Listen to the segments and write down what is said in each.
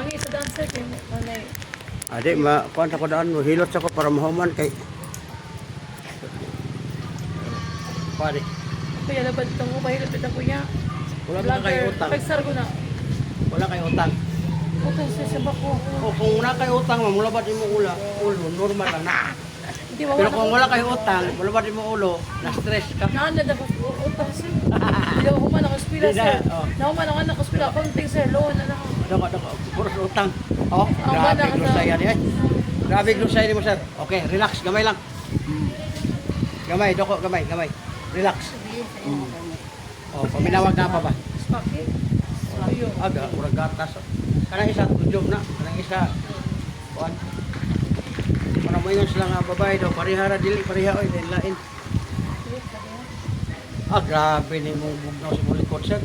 lagi sa dancer kay manay. Adi, kuan ako daan, hilot sa ko para mahuman kay... Pari. Kuya dapat itong ubay lapit ako niya. Wala ba kayo utang? Pagsar ko na. Wala kayo utang. Utang sa sabak ko. O kung wala kayo utang, mula ba di mo ulo, normal lang na. Hindi mo Pero kung wala kayo utang, mula ba di mo ulo, na-stress ka. Naanda na ko utang sir. Hindi ako man ako spila sir. Naman ako na ko spila konting sir loan na ako. Dako, puro utang. Oh, Ang grabe bata ka glusaya niya. Grabe glusaya ni mo, sir. Okay, relax, gamay lang. Gamay, doko, gamay. Relax. Oh, paminawag na pa ba? Spaki. Ayo. Aga, murag gatas. Kanang isa tudyog na, kanang isa kuan. Para mo yun sila nga babae daw, parihara dili, pariha oy, dahil lain. Ah, grabe ni mong bugnaw si Mulikot, sir.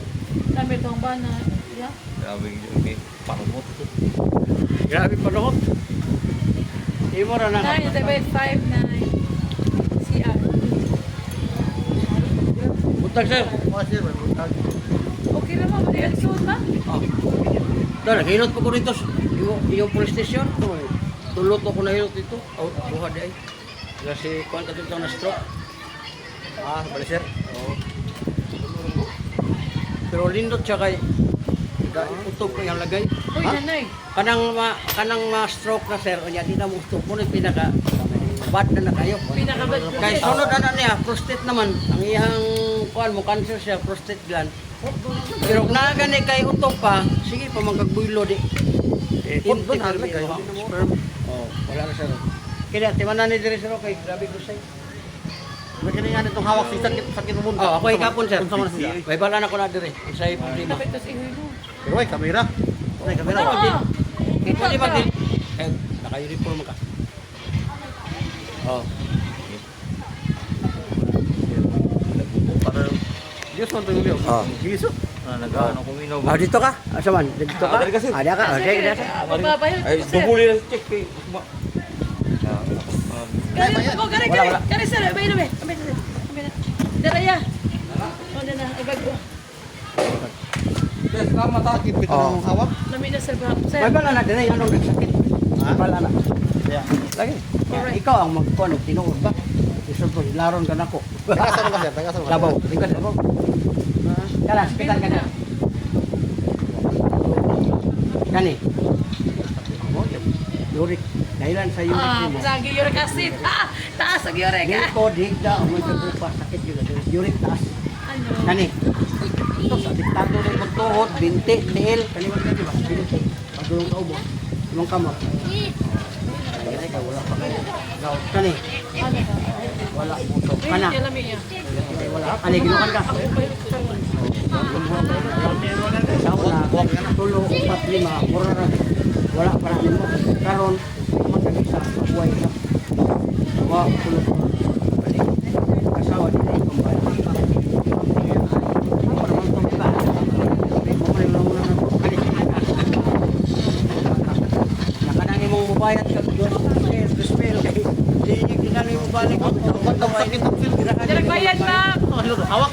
Dami tong bana. Ya. Grabe yung parumot. Grabe panuhot. Imo ra na. 959 CR. Butag, sir. Okay naman, di ang suot na. Oh. Dahil, hinot po ko rito. Yung police station. Tulot ako na hinot dito. Oh, buha di ay. Kasi kuhan ka dito na stroke. Ah, bali sir. Oo. Pero lindot siya kay utog ko yung lagay. Uy, nanay. Kanang ma-stroke na sir. Unya, di na mo utog. Muna pinaka bad na kayo. Pinakabad ko. Kay sunod na niya, prostate naman. Ang iyang kuhan mo, cancer siya, prostate gland. Pero kung nagani kay utog pa, sige pa magkagbuylo di. Inti karbi mo. Oh, wala na sir. Kaya timanan ni diri sir kay grabe ko say. Magkano nga itong hawak si sakit mo. Oh, ako ikapon sir. Unsa man siya? May bala na ko na diri. Isay problema. Tapos tas ihoy mo. Pero ay kamera. Ay kamera. Ah. Pwede ba din? Eh, naka-uniform ka. Oh. Para Diyos man tayo liyo. Oh. Giso. Nag-ano ko minaw. Ah, dito ka? Asa man? Dito ka? Ah, dali ka, sir. Ah, diyan ka. Okay, diyan ka. Magbabayad Ay, ko sir. bubuli na check kay. Kari ko, kari. Wala. Kari sir, abay na be. Abay na. Daraya. O na na, ibag ko. Yes, tama ta sakit bitaw Oh. ng hawak. Lami na sir. Sir. May bala na diri anong nagsakit? May bala na. Yeah. Lagi. Ikaw ang magkuan og tinuod ba? Isod ko laron ka nako. Tagasan ka sir, tagasan ka. Labaw, tingkas labaw. Kana, spital ka na. Kani. Yurik. Dahilan sa yurik Ah, mo. lagi uric acid. Ah, taas ang uric. Dili ko digda ang mga grupa sakit yun. Yurik taas. Ano? Kani. Ito sa diktado rin mo tuhod, binti, tiil. Kani mo di ba? Binti. Pagdulong ka ubo. Imong kamot. Ay, ka wala pa kayo. Kani. Ano ba? Wala puso. Kana. Wait, lami niya. Ay, wala. Kani, ginukan ka. Sa una, tulo, upat, lima, mura na. Wala pa namin mo. Karon, magkagisa, buhay ka. Wow, tulo. Kasawa din ay kumbay. Para mong ka. Bumalik lang muna na. Kani. Nakanang imong mubayad ka. Gospel kay. Hindi niya kinanay mo balik. Ba't ang sakit ang feel? Direk bayad na. Hawak.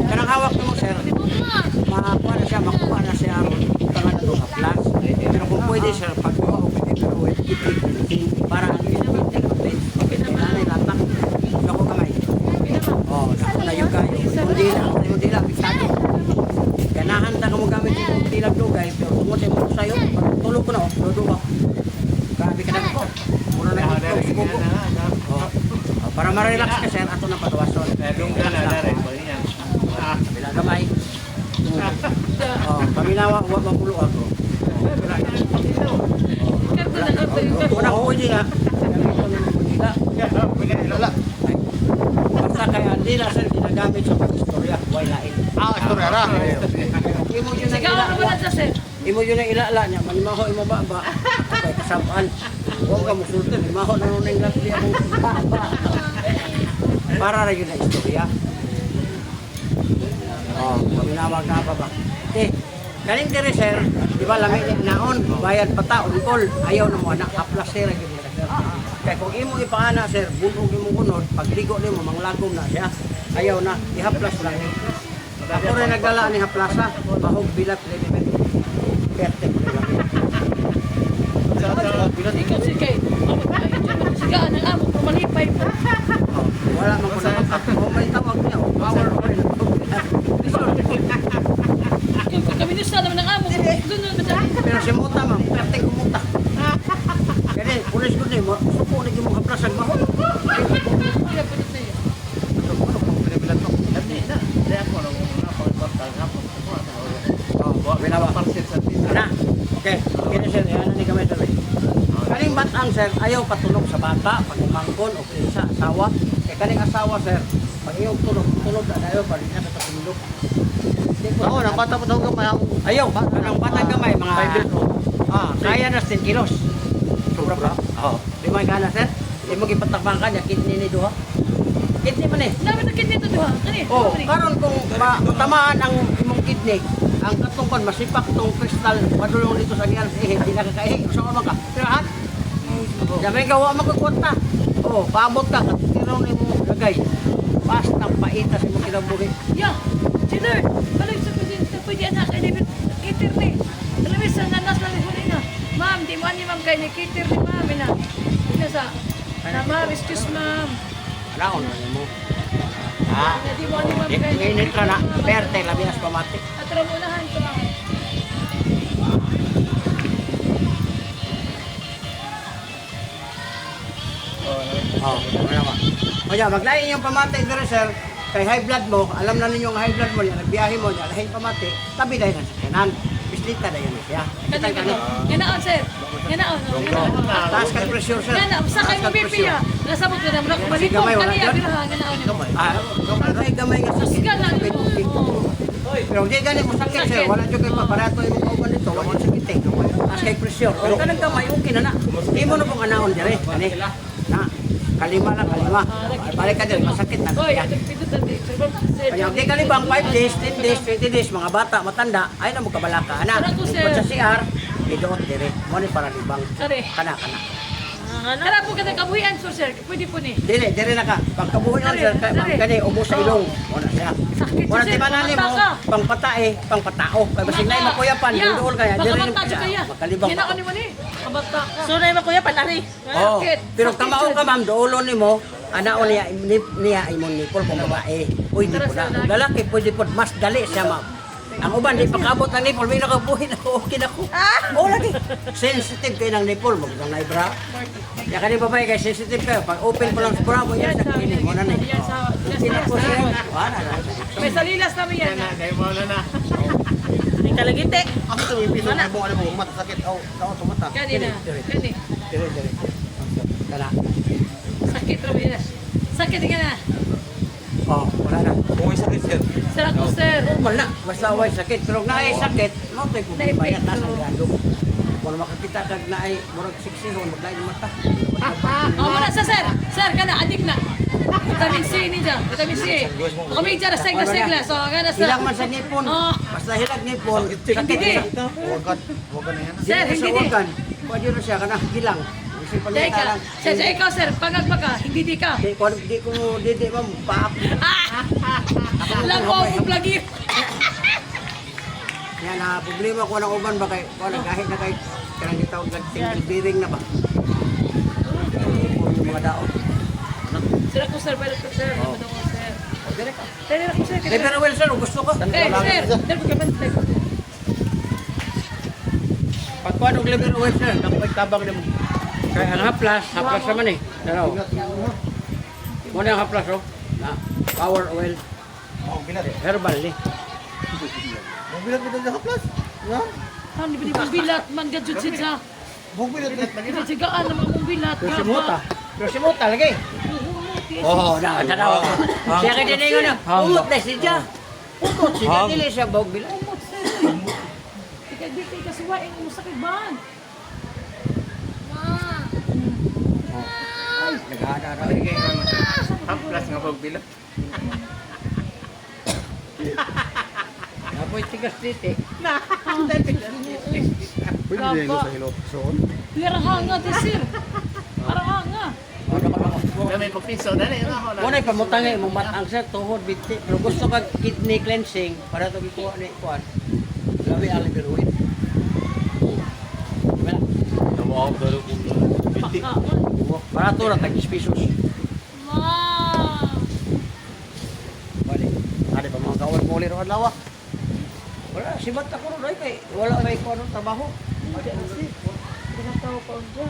Kanang hawak mo sir, makakuha na siya, makuha na siya tangan na itong haplas. Pero kung pwede sir, pagkuha o pwede pero para ang nanay latak, ako kamay. Oo, nayo kayo. Hindi lang, piksado. Ganahan ta ka mo gamit yung tilag lugay, pero tungkol mo sa'yo, tulog ko na, tulog ko. Grabe ka na ko. Muna na yung subuko. Para ma-relax ka sir, ato na patawason. Bila gamay. Oh, paminawa wa mapulo ako. Una ko di nga. Basta kaya nila sir ginagamit sa istorya, way lain. Ah, istorya ra. Imo yun Sigaw na ano ba na sir? imo yun ang ilala niya, manimaho imo ba ba? Kay kasabaan. Huwag ka musulti, manimaho na nun ang lapli ang para rin yun na istorya. Oh, paminawag na pa ba? Eh, kaning diri sir, di ba lami ni naon, bayad pa ta, untol, ayaw na mo anak, haplas sir, sir. Kaya kung imo ipaana sir, bulog imo kunod, pagligo nimo manglagom na siya, ayaw na, ihaplas lang. Ako rin nagdala ni Haplasa, bahog bilat rin. Perfect rin lang. Ikaw si Kay. Sigaan ang amo, pumalipay po. Wala man ko na may tawag niya. Power oil. Kami news na naman ang amo. Doon naman siya. Pero si Muta, ma'am, perfect kumuta. Kaya pulis ko din, suko na yung mga Haplasa bahog. Kaya po dito eh. Na. Okay. Kaya sir, yan ni kami sir. Kaning batang sir, ayaw patulog sa bata, pag umangkon o sa asawa. Kaya kaning asawa sir, pag ayaw tulog na ayaw, pag niya katulog. Oo, nang bata pa daw gamay ako. Ayaw, anong batang gamay, mga 5 years old. kaya na 10 kilos. Sobra pa? Oo. Di mo gana sir? Di mo gipatakbang ka niya, kidney ni Duha. Kidney man eh. Namin na kidney ito doon. Kani? Oh, karon kung tamaan ang imong kidney, ang katungkon masipak tong kristal padulong dito sa ngiyang ihi, di nakakaihi. So man ka. Tirahan. Damay gawa magkukwenta. Oh, paabot ka katiro ni mo lagay. Basta paita sa imong kinabuhi. Ya, sir. Balik sa pwede anak kay David. Kitir ni. Alam mo sa nanas na huli na. Ma'am, di mo ni ma'am kay ni kitir ni ma'am na. Ina sa. Na ma'am, excuse ma'am. Alaon na mo. Di mo ni ma'am kay ni. Init ka na. Perte labias pamati. Atro mo nahan to ma'am. Oh, ano ba? Kaya maglain yung pamatay dire sir. Kay high blood mo, alam na ninyo ang high blood mo yan, nagbiyahe mo yan, lahin pamatay, tabi dahil sa kanan. Bislita na yan siya. Kasi ko. Ganaon sir. Ganaon. Taas ka pressure sir. Ganaon. Sa kay mo BP ya. Nasabot na naman ako. Balik ko kaniya binaha ganaon niyo. Gamay nga sa Musga lang. Pero hindi ganit mo sakit sir, wala dyan kayo paparato yung kauban dito, wala yung sakit eh. Taas kay pressure. Pero kanang gamay, okay na na. Hindi mo na pong anaon dyan eh. Na, kalima lang, kalima. Balik ka dyan, masakit na. Oy, pito tadi. Kaya di kalibang 5 days, 10 days, 20 days, mga bata, matanda, ay na mo kabalaka. Ana, Sarap ko, sir. kung sa CR, idoot dire. Mo ni para libang. Are. Kana. Kara po kada kabuhian sir. Pwede po ni. Dire na ka. Pagkabuhay on sir, kay ma'am kani ubo sa ilong. Wala siya. Sakit Wala sir, di manani mo, pangpata. pangpatae, pangpatao. Kay basig na makuyapan, duol kaya dire ni Baka kaya. makalibang. Ginaon ni mo ni. Kabata ka. So, na makuya palari. Oh, Sakit. pero Sakit, kamao sir. ka ma'am, doolon nimo, anaon niya imong nipol kung babae. Pwede po na. Lalaki pwede po mas dali siya ma'am. Ang uban di pakabot ng nipol, may nakabuhi na okay na ko. Oh, lagi. Sensitive kayo ng nipol, wag nang naibra. Ya kani babae kay sensitive kayo. Pag open po lang sa bra mo yan, sa kini mo na na. Yan sa Sila po siya. Wala na. may salilas namin yan. Ang kalagite. Ako ito yung piso na ano mo, mata sakit. Aw, tao tumata. Kani na. Kani. Dire. Kana. Sakit rabi na. Sakit ka na. Oh, wala na. Sir ako sir. Normal na. Basta way sakit. Pero naay sakit, mo tay problema yan nasa gado. Kung makakita kag naay murag 60 ron maglain yung mata. Oh, muna sa sir. Sir kana adik na. Vitamin C ni dyan. Vitamin C. Kami dyan na segla. So, gana sa. Hilang man sa ngipon. Oh. Basta hilag ngipon. Sakit Hindi. siya. Huwag na yan. Sir, Dili hindi sa di. organ. Pwede rin siya kana hilang. Kasi Dahil palitan ka. lang. Sir, ikaw sir. Pagagpa ka. Hindi di ka. Di ko di ma'am paap. Lang ko akong plagi. Yan na problema ko ng uban ba kay ko kahit na kay kanang gitawag nag single bearing na ba. Mga daot. Sir ako sir. Pero sir. Oh. Ano ko sir. Dire ka. Pero ako sir. Eh, pero well sir, gusto ko. Eh, sir. Sir, pagkaman. Pagkuhan og level well sir, dapat tabang nimo. Kay ang haplas naman eh. Dalaw. Mo na ang haplas oh. Na power oil Oh, bilat eh. herbal ni. Bong bilat bilat na kaplas. Yan. Hindi ba di mo bilat? Man gadjud siya. Bong bilat bilat. Hindi sigaan naman mong bilat. Pero si Muta lagi. Oh, na tanaw. Siya kay diningon na. Umot na siya. Umot siya dili siya bog bilat. Umot sir. Ikaw di kay kasuwain mo sakit ban. Naghana ra lagi. Haplas nga pagbilot. Apoy tigas titi. Pwede din sa hilot. So, Parang hanga di sir. Parang hanga. Ano ka ba? Kami po piso na rin. Muna pamutangay mong matang sir tuhod biti. Pero gusto kag kidney cleansing para to gikuha ni kuan. Labi ali biruin. Wala. Tawag pero kung binti. Para to ra tag 10 pesos. Bali. Ada pa mga kawan mo liro adlaw. Wala sibat ako ron ay kay wala may kuan trabaho. Pinataw ko dyan.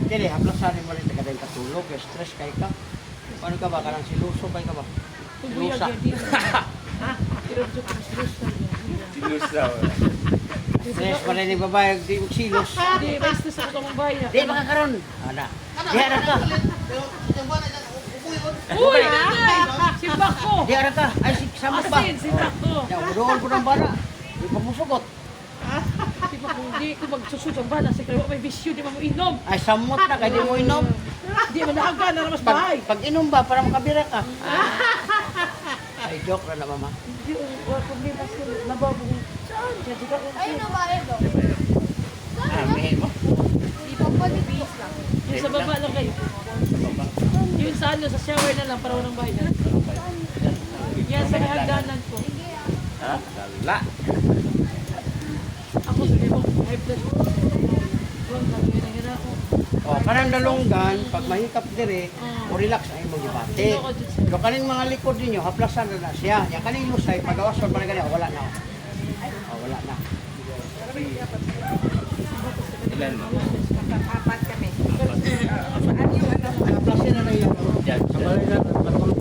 Dili haplasan mo rin taga katulog, stress kay ka. Paano ka ba kanang siluso kay ka ba? Tubuyag Silusa. yan din. Pero dito ko silusa yan. Sinusaw. Stress pa rin ni babae di mo silos. Hindi, may stress ako ng bayan. Di baka karon. Ana. Di ara ka. Uy! Simbak ko! Di ara ka. Ay si samot ba? Asin, simbak ko. Ya udoon ko ng bala. Di pa musugot. Simbak ko, hindi ko magsusud ang bala. Sige, may bisyo, di mo inom. Ay samot na kay di mo inom. Hindi mo naaga na mas bahay. Pag inom ba para makabira ka. Ay joke na mama. Hindi, wala problema sila. Nababong. Saan? Jadi ka kung Ayun na ba, Edo? Ami mo. Di pa po, di bihis lang. yung sa baba lang kayo. Yung sa ano, sa shower na lang para walang bahay na. Yan sa hagdanan ko. Ha? Lala. Ako sa ibang high blood. Huwag lang, yun ako. Oh, kanang dalunggan pag mahikap dire, o relax ay mo gibati. Pero kaning mga likod ninyo haplasan na siya. Ya kaning lusay pagawas pa man gani wala na. Oh, wala na. Ilan mo? Haplasan na na yun. Diyan. Sa balay na patulog.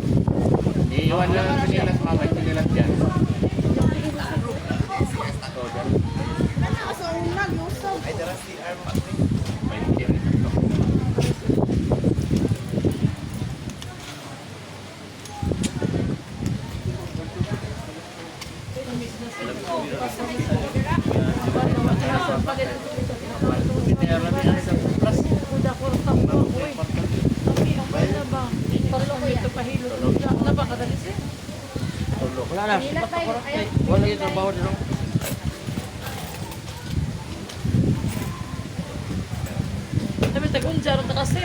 Iiwan lang nila sa mama. Ito nila dyan. Ay, dara si Arma. May kiri. Wala na. Sipat ako rin. Wala yung trabaho dito. Sabi, tagunja, ron na kasi.